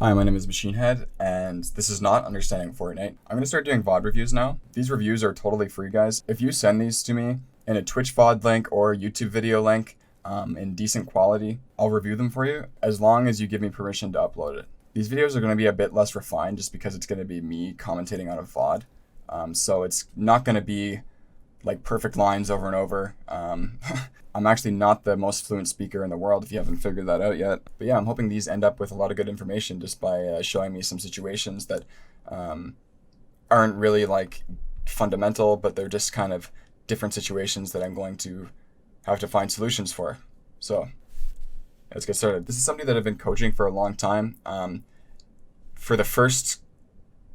Hi, my name is MachineHead, and this is not Understanding Fortnite. I'm going to start doing VOD reviews now. These reviews are totally free, guys. If you send these to me in a Twitch VOD link or YouTube video link in decent quality, I'll review them for you as long as you give me permission to upload it. These videos are going to be a bit less refined just because it's going to be me commentating on a VOD. So it's not going to be like perfect lines over and over. I'm actually not the most fluent speaker in the world if you haven't figured that out yet. But yeah, I'm hoping these end up with a lot of good information just by showing me some situations that aren't really like fundamental, but they're just kind of different situations that I'm going to have to find solutions for. So let's get started. This is somebody that I've been coaching for a long time. For the first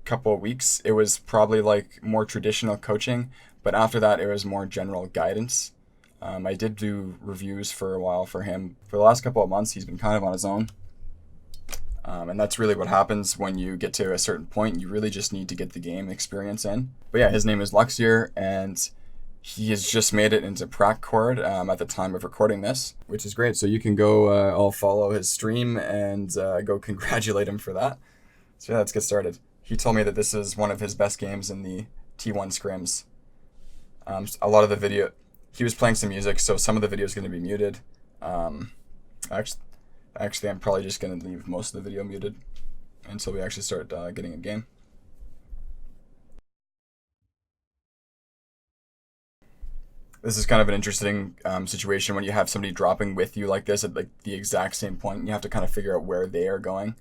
couple of weeks, it was probably like more traditional coaching, but after that, it was more general guidance. I did do reviews for a while for him. For the last couple of months, he's been kind of on his own. And that's really what happens when you get to a certain point. You really just need to get the game experience in. But yeah, his name is Luckzier, and he has just made it into Prac Chord at the time of recording this, which is great. So you can go all follow his stream and go congratulate him for that. So yeah, let's get started. He told me that this is one of his best games in the T1 scrims. A lot of the video, he was playing some music, so some of the video is going to be muted. Actually, I'm probably just going to leave most of the video muted until we actually start getting a game. This is kind of an interesting situation when you have somebody dropping with you like this at like the exact same point. You have to kind of figure out where they are going.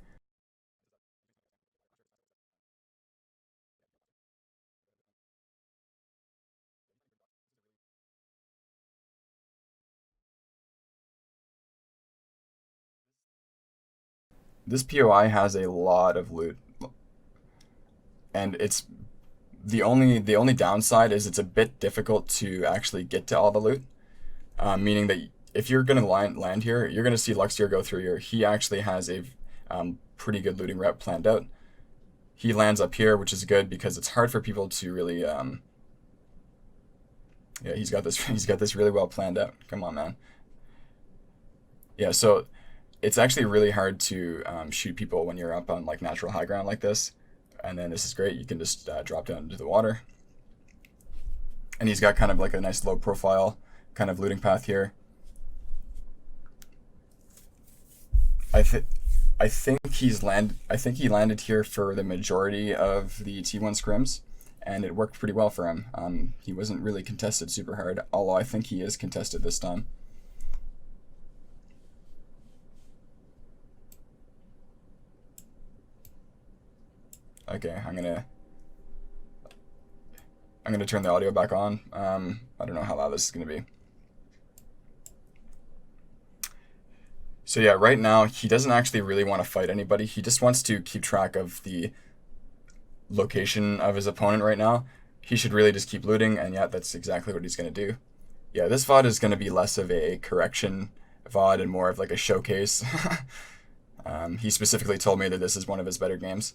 This POI has a lot of loot, and it's the only downside is it's a bit difficult to actually get to all the loot. Meaning that if you're gonna land here, you're gonna see Luckzier go through here. He actually has a pretty good looting route planned out. He lands up here, which is good because it's hard for people to really. Yeah, he's got this. He's got this really well planned out. Come on, man. Yeah, so it's actually really hard to shoot people when you're up on like natural high ground like this. And then this is great. You can just drop down into the water. And he's got kind of like a nice low profile kind of looting path here. I think I think he landed here for the majority of the T1 scrims, and it worked pretty well for him. He wasn't really contested super hard, although I think he is contested this time. Okay, I'm gonna turn the audio back on. I don't know how loud this is gonna be. So yeah, right now he doesn't actually really want to fight anybody. He just wants to keep track of the location of his opponent right now. He should really just keep looting, and yeah, that's exactly what he's gonna do. Yeah, this VOD is gonna be less of a correction VOD and more of like a showcase. He specifically told me that this is one of his better games,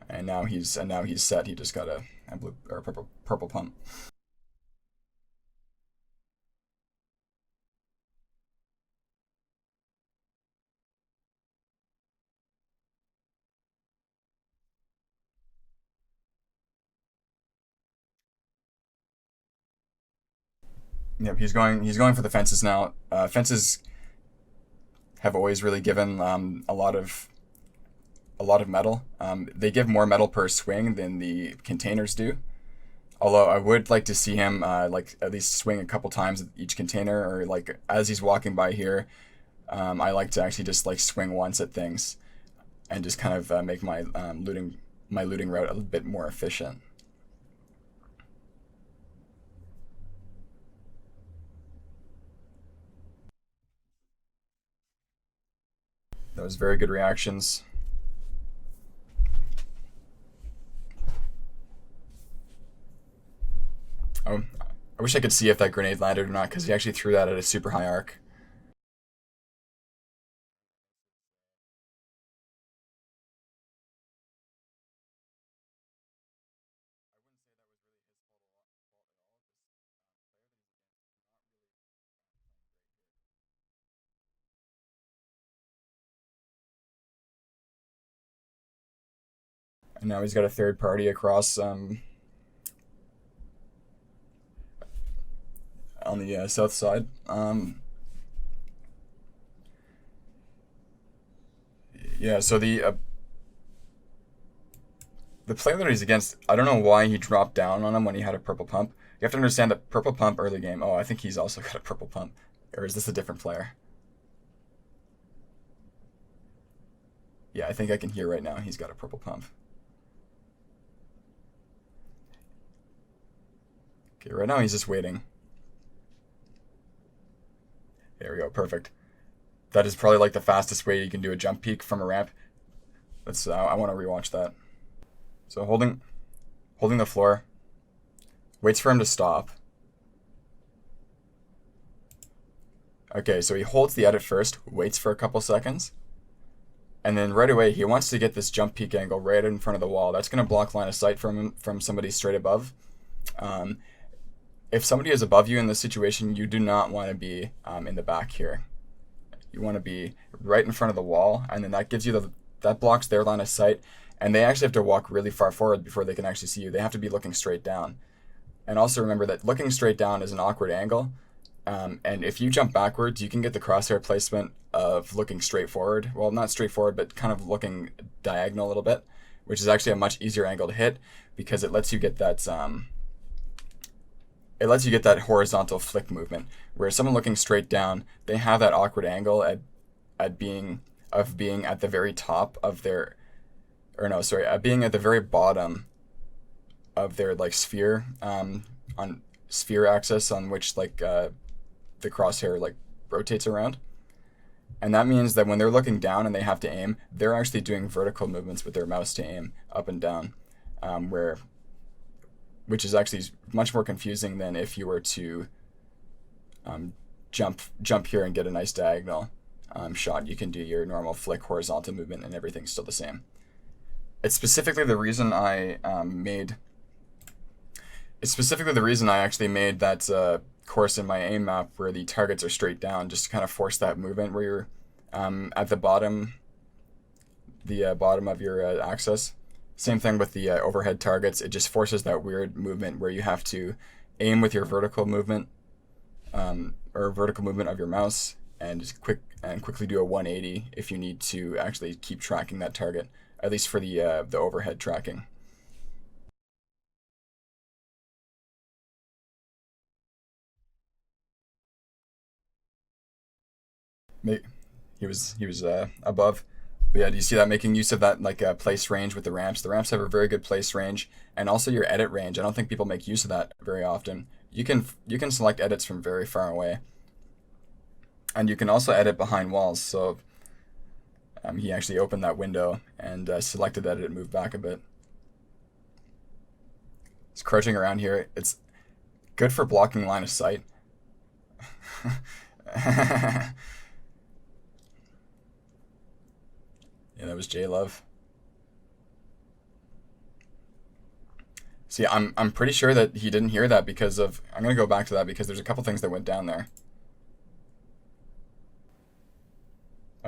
and now he's set. He just got a blue or purple pump. Yep, he's going for the fences now. Fences have always really given a lot of metal. They give more metal per swing than the containers do. Although I would like to see him like at least swing a couple times at each container, or like as he's walking by here, I like to actually just like swing once at things and just kind of make my looting route a bit more efficient. That was very good reactions. Oh, I wish I could see if that grenade landed or not because he actually threw that at a super high arc. And now he's got a third party across on the south side. Yeah, so the player that he's against, I don't know why he dropped down on him when he had a purple pump. You have to understand that purple pump early game. Oh, I think he's also got a purple pump. Or is this a different player? Yeah, I think I can hear right now he's got a purple pump. Okay, right now he's just waiting. There we go, perfect. That is probably like the fastest way you can do a jump peek from a ramp. Let's. I want to rewatch that. So holding the floor, waits for him to stop. Okay, so he holds the edit first, waits for a couple seconds, and then right away he wants to get this jump peek angle right in front of the wall. That's going to block line of sight from somebody straight above. If somebody is above you in this situation, you do not want to be in the back here. You want to be right in front of the wall, and then that gives you that blocks their line of sight, and they actually have to walk really far forward before they can actually see you. They have to be looking straight down. And also remember that looking straight down is an awkward angle, and if you jump backwards, you can get the crosshair placement of looking straight forward. Well, not straight forward, but kind of looking diagonal a little bit, which is actually a much easier angle to hit because it lets you get that horizontal flick movement. Where someone looking straight down, they have that awkward angle at being at the very top of their, at being at the very bottom of their like sphere, on sphere axis on which like the crosshair like rotates around. And that means that when they're looking down and they have to aim, they're actually doing vertical movements with their mouse to aim up and down, which is actually much more confusing than if you were to jump here and get a nice diagonal shot. You can do your normal flick horizontal movement and everything's still the same. It's specifically the reason I actually made that course in my aim map where the targets are straight down, just to kind of force that movement where you're at the bottom of your axis. Same thing with the overhead targets. It just forces that weird movement where you have to aim with your vertical movement or vertical movement of your mouse and just quickly do a 180 if you need to actually keep tracking that target, at least for the overhead tracking. He was above. But yeah, do you see that, making use of that like place range with the ramps? The ramps have a very good place range, and also your edit range. I don't think people make use of that very often. You can select edits from very far away, and you can also edit behind walls. So he actually opened that window and selected edit and moved back a bit. It's crouching around here. It's good for blocking line of sight. Yeah, that was J-Love. See, I'm pretty sure that he didn't hear that because of... I'm going to go back to that because there's a couple things that went down there.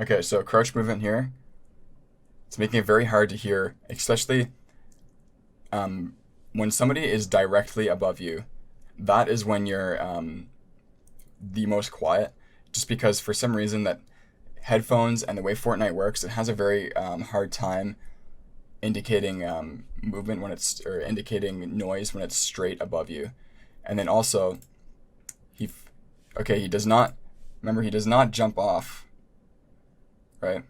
Okay, so crouch movement here. It's making it very hard to hear, especially when somebody is directly above you. That is when you're the most quiet, just because for some reason that headphones and the way Fortnite works, it has a very hard time indicating movement when it's, or indicating noise when it's straight above you. And then also, he does not, remember, he does not jump off, right?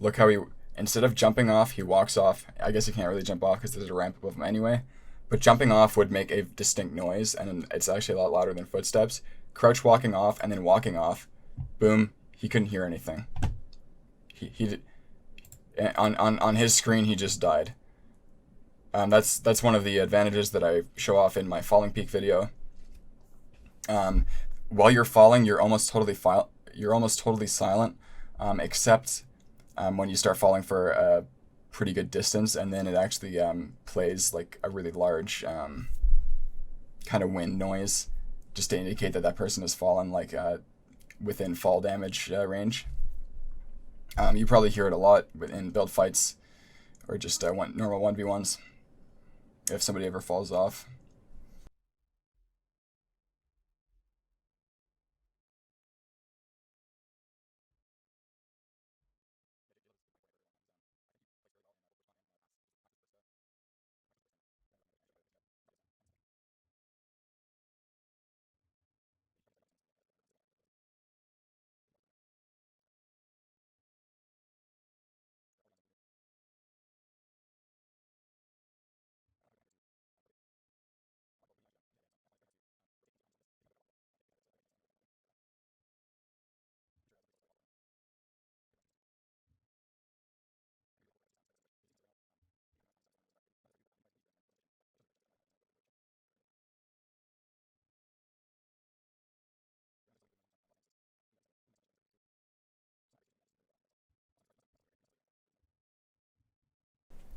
Look how instead of jumping off, he walks off. I guess he can't really jump off because there's a ramp above him anyway. But jumping off would make a distinct noise, and it's actually a lot louder than footsteps. Crouch walking off and then walking off, boom, he couldn't hear anything. He on his screen, he just died. That's one of the advantages that I show off in my falling peak video. While you're falling, you're almost totally silent, except when you start falling for a pretty good distance, and then it actually plays like a really large kind of wind noise, just to indicate that that person has fallen like within fall damage range. You probably hear it a lot in build fights or just normal 1v1s if somebody ever falls off.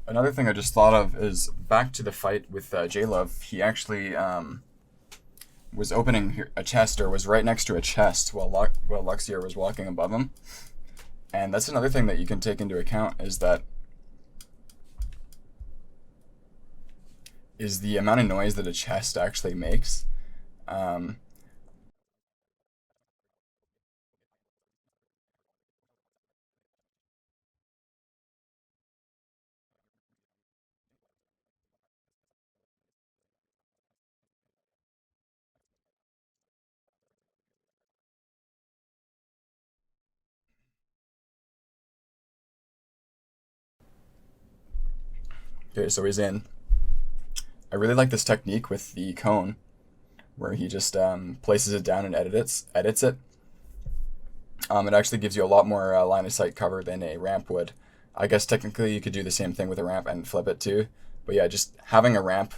Another thing I just thought of is back to the fight with J-Love. He actually was opening a chest, or was right next to a chest while Luckzier was walking above him. And that's another thing that you can take into account, is the amount of noise that a chest actually makes. Okay, so he's in. I really like this technique with the cone, where he just places it down and edits it. It actually gives you a lot more line of sight cover than a ramp would. I guess technically you could do the same thing with a ramp and flip it too, but yeah, just having a ramp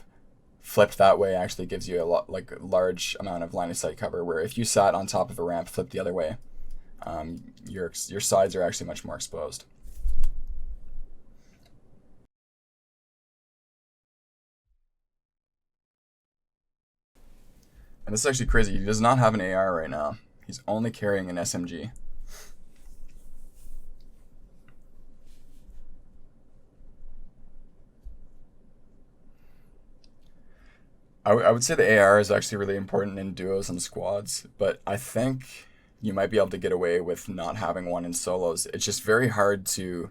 flipped that way actually gives you a large amount of line of sight cover, where if you sat on top of a ramp flipped the other way, your sides are actually much more exposed. And this is actually crazy. He does not have an AR right now. He's only carrying an SMG. I would say the AR is actually really important in duos and squads, but I think you might be able to get away with not having one in solos. It's just very hard to,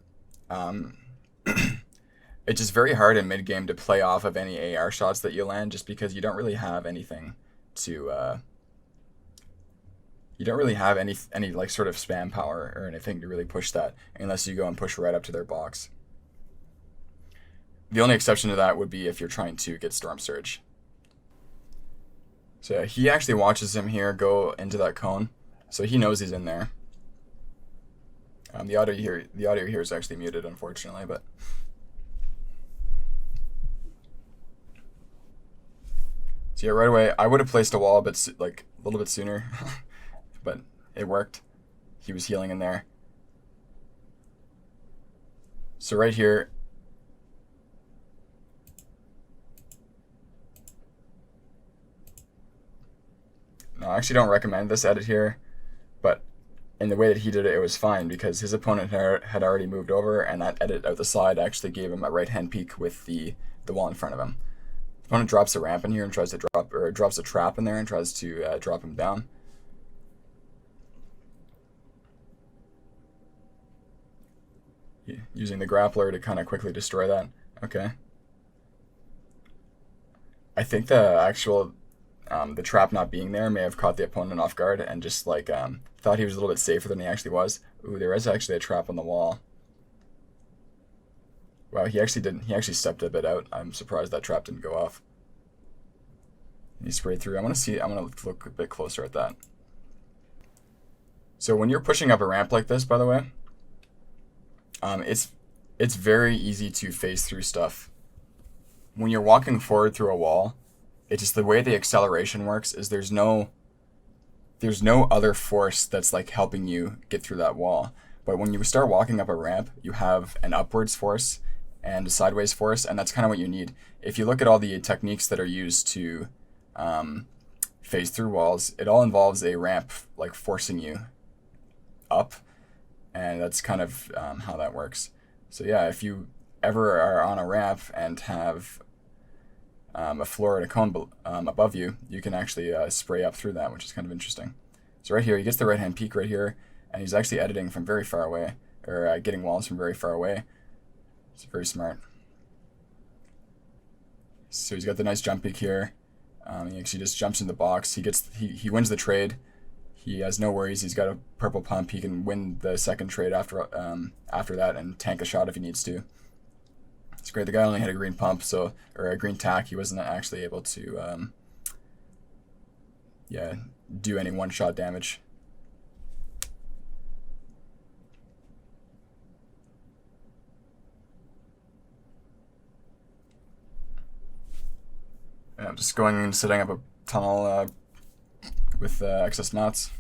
it's just very hard in mid game to play off of any AR shots that you land, just because you don't really have anything to, you don't really have any like sort of spam power or anything to really push that, unless you go and push right up to their box. The only exception to that would be if you're trying to get Storm Surge. So yeah, he actually watches him here go into that cone, so he knows he's in there. The audio here is actually muted, unfortunately, but so yeah, right away I would have placed a wall, but like a little bit sooner, but it worked. He was healing in there. So right here, no, I actually don't recommend this edit here, but in the way that he did it, it was fine, because his opponent had already moved over, and that edit out the side actually gave him a right-hand peek with the wall in front of him. The opponent drops a ramp in here and tries to drops a trap in there and tries to drop him down. Using the grappler to kind of quickly destroy that. Okay. I think the trap not being there may have caught the opponent off guard, and just like thought he was a little bit safer than he actually was. Ooh, there is actually a trap on the wall. Wow, he actually stepped a bit out. I'm surprised that trap didn't go off. He sprayed through. I'm gonna look a bit closer at that. So when you're pushing up a ramp like this, by the way, it's very easy to phase through stuff. When you're walking forward through a wall, it's just the way the acceleration works is there's no other force that's like helping you get through that wall. But when you start walking up a ramp, you have an upwards force and a sideways force, and that's kind of what you need. If you look at all the techniques that are used to phase through walls, it all involves a ramp like forcing you up, and that's kind of how that works. So yeah, if you ever are on a ramp and have a floor and a cone above you, you can actually spray up through that, which is kind of interesting. So right here, he gets the right-hand peak right here, and he's actually editing from very far away, or getting walls from very far away. It's very smart. So he's got the nice jump peak here. He actually just jumps in the box. He wins the trade. He has no worries. He's got a purple pump. He can win the second trade after that and tank a shot if he needs to. It's great. The guy only had a green pump, or a green tack. He wasn't actually able to do any one-shot damage. And I'm just going and setting up a tunnel with excess mats.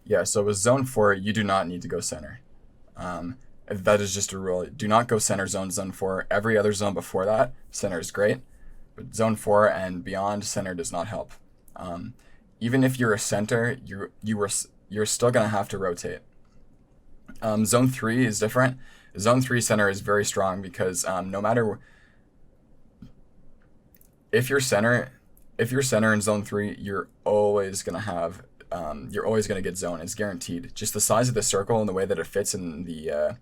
Yeah, so with zone 4, you do not need to go center. That is just a rule. Do not go center zone 4. Every other zone before that, center is great. But zone 4 and beyond, center does not help. Even if you're a center, you're still going to have to rotate. Zone 3 is different. Zone 3 center is very strong because no matter if you're center in zone 3, you're always going to get zone. It's guaranteed. Just the size of the circle and the way that it fits in the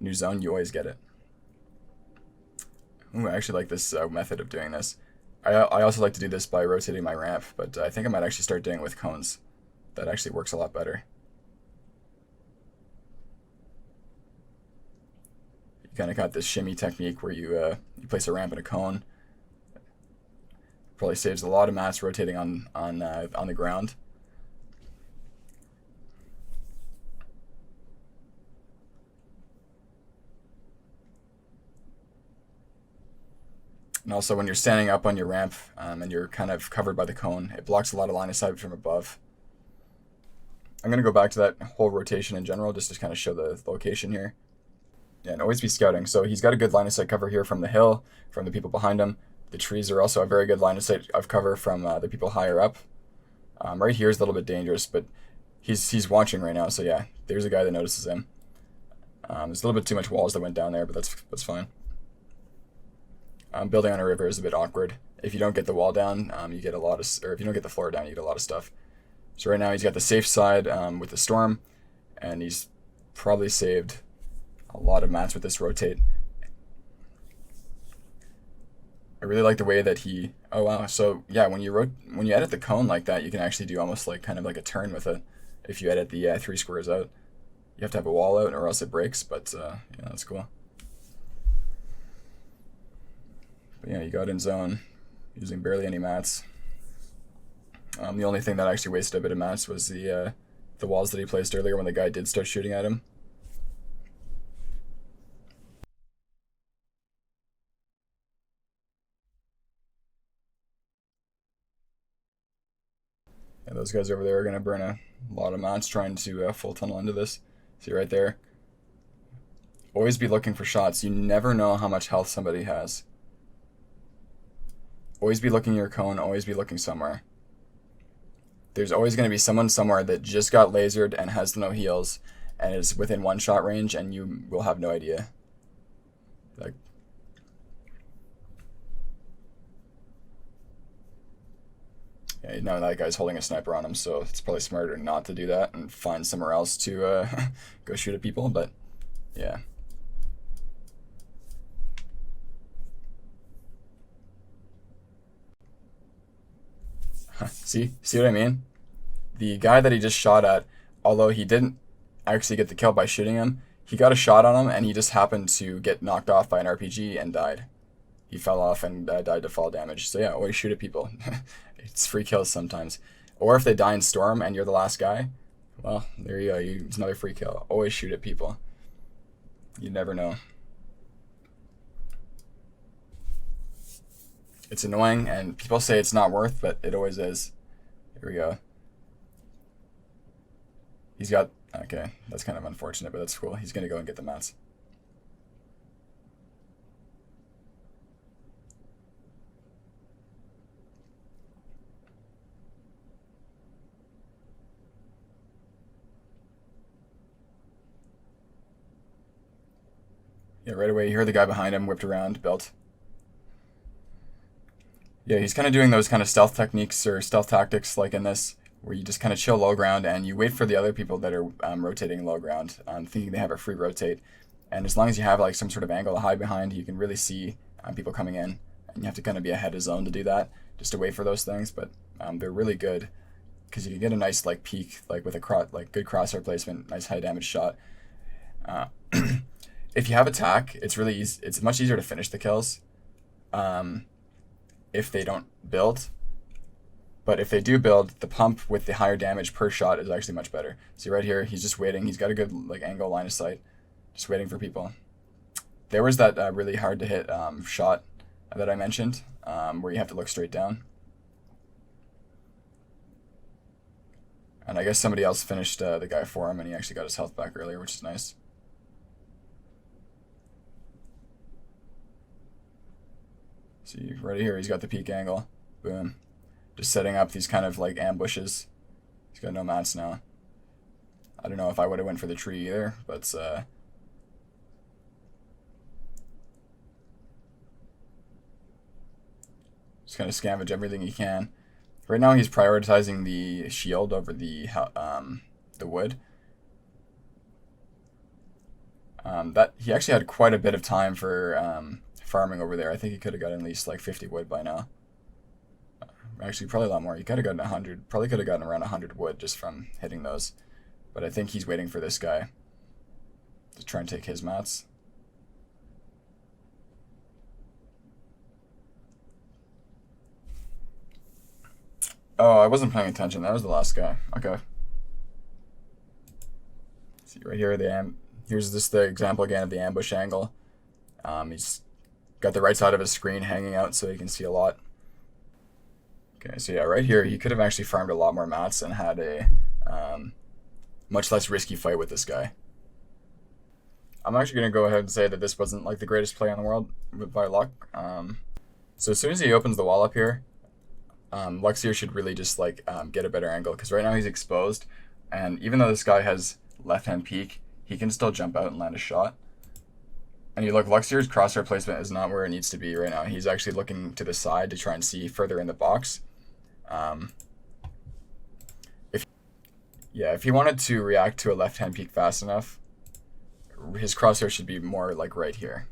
new zone, you always get it. Ooh, I actually like this method of doing this. I also like to do this by rotating my ramp, but I think I might actually start doing it with cones. That actually works a lot better. You kind of got this shimmy technique where you place a ramp in a cone. Probably saves a lot of mats rotating on the ground. And also when you're standing up on your ramp and you're kind of covered by the cone, it blocks a lot of line of sight from above. I'm going to go back to that whole rotation in general just to kind of show the location here. Yeah, and always be scouting. So he's got a good line of sight cover here from the hill, from the people behind him. The trees are also a very good line of sight of cover from the people higher up. Right here is a little bit dangerous, but he's watching right now. So yeah, there's a guy that notices him. There's a little bit too much walls that went down there, but that's fine. Building on a river is a bit awkward. If you don't get the wall down, you get a lot of, or if you don't get the floor down, you get a lot of stuff. So right now he's got the safe side with the storm, and he's probably saved a lot of mats with this rotate. I really like the way that he. Oh wow! So yeah, when you edit the cone like that, you can actually do almost like kind of like a turn with it. If you edit the 3 squares out, you have to have a wall out, or else it breaks. But yeah, that's cool. But yeah, you got in zone using barely any mats. The only thing that actually wasted a bit of mats was the walls that he placed earlier when the guy did start shooting at him. Yeah, those guys over there are going to burn a lot of mats trying to full tunnel into this. See right there? Always be looking for shots. You never know how much health somebody has. Always be looking your cone. Always be looking somewhere. There's always going to be someone somewhere that just got lasered and has no heals and is within 1-shot range, and you will have no idea. Like, yeah, now that guy's holding a sniper on him, so it's probably smarter not to do that and find somewhere else to go shoot at people, but yeah. See what I mean? The guy that he just shot at, although he didn't actually get the kill by shooting him, he got a shot on him and he just happened to get knocked off by an RPG and died. He fell off and died to fall damage. So yeah, always shoot at people. It's free kills sometimes. Or if they die in storm and you're the last guy, well, there you go. It's another free kill. Always shoot at people. You never know. It's annoying, and people say it's not worth, but it always is. Here we go. He's got, okay, that's kind of unfortunate, but that's cool. He's going to go and get the mats. Yeah, right away you hear the guy behind him whipped around, built. Yeah, he's kind of doing those kind of stealth techniques or stealth tactics like in this, where you just kind of chill low ground and you wait for the other people that are rotating low ground, thinking they have a free rotate. And as long as you have like some sort of angle to hide behind, you can really see people coming in. And you have to kind of be ahead of zone to do that, just to wait for those things. But they're really good because you can get a nice like peak, like with a good crosshair placement, nice high damage shot. If you have attack, it's really easy. It's much easier to finish the kills if they don't build. But if they do build, the pump with the higher damage per shot is actually much better. See right here, he's just waiting. He's got a good like angle, line of sight, just waiting for people. There was that really hard to hit shot that I mentioned, where you have to look straight down. And I guess somebody else finished the guy for him, and he actually got his health back earlier, which is nice. See, right here, he's got the peak angle. Boom. Just setting up these kind of like ambushes. He's got no mats now. I don't know if I would have went for the tree either, but just kind of scavenge everything he can. Right now he's prioritizing the shield over the wood. That he actually had quite a bit of time for farming over there. I think he could have gotten at least like 50 wood by now. Actually, probably a lot more. He could have gotten 100. Probably could have gotten around 100 wood just from hitting those. But I think he's waiting for this guy to try and take his mats. Oh, I wasn't paying attention. That was the last guy. Okay. See right here, here's just the example again of the ambush angle. He's got the right side of his screen hanging out so he can see a lot. Okay, so yeah, right here, he could have actually farmed a lot more mats and had a much less risky fight with this guy. I'm actually going to go ahead and say that this wasn't like the greatest play in the world by luck. So as soon as he opens the wall up here, Luckzier should really just like get a better angle, because right now he's exposed, and even though this guy has left-hand peek, he can still jump out and land a shot. And you look, Luckzier's crosshair placement is not where it needs to be right now. He's actually looking to the side to try and see further in the box. If he wanted to react to a left-hand peek fast enough, his crosshair should be more like right here.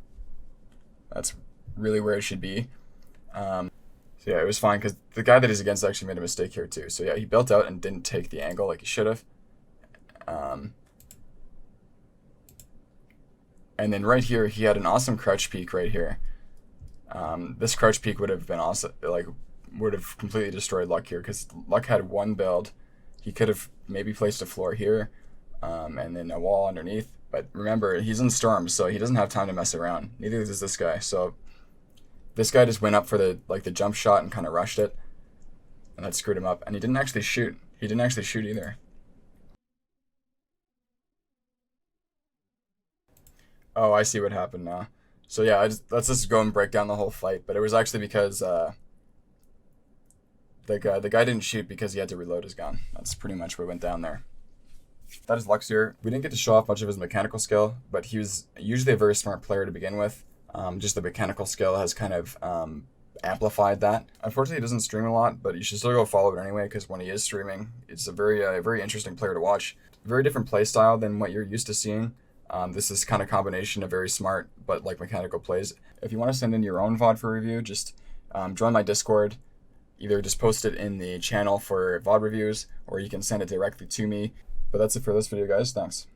That's really where it should be. So yeah, it was fine because the guy that he's against actually made a mistake here too. So yeah, he built out and didn't take the angle like he should have. And then right here, he had an awesome crouch peek right here. This crouch peek would have been awesome, like would have completely destroyed Luck here, because Luck had one build. He could have maybe placed a floor here, and then a wall underneath. But remember, he's in Storm, so he doesn't have time to mess around. Neither does this guy. So this guy just went up for the jump shot and kind of rushed it, and that screwed him up. And he didn't actually shoot. He didn't actually shoot either. Oh, I see what happened now. So yeah, let's just go and break down the whole fight. But it was actually because the guy didn't shoot because he had to reload his gun. That's pretty much what went down there. That is Luckzier. We didn't get to show off much of his mechanical skill, but he was usually a very smart player to begin with. Just the mechanical skill has kind of amplified that. Unfortunately, he doesn't stream a lot, but you should still go follow it anyway, because when he is streaming, it's a very interesting player to watch. Very different play style than what you're used to seeing. This is kind of combination of very smart but like mechanical plays. If you want to send in your own VOD for review, just join my Discord. Either just post it in the channel for VOD reviews, or you can send it directly to me. But that's it for this video, guys. Thanks.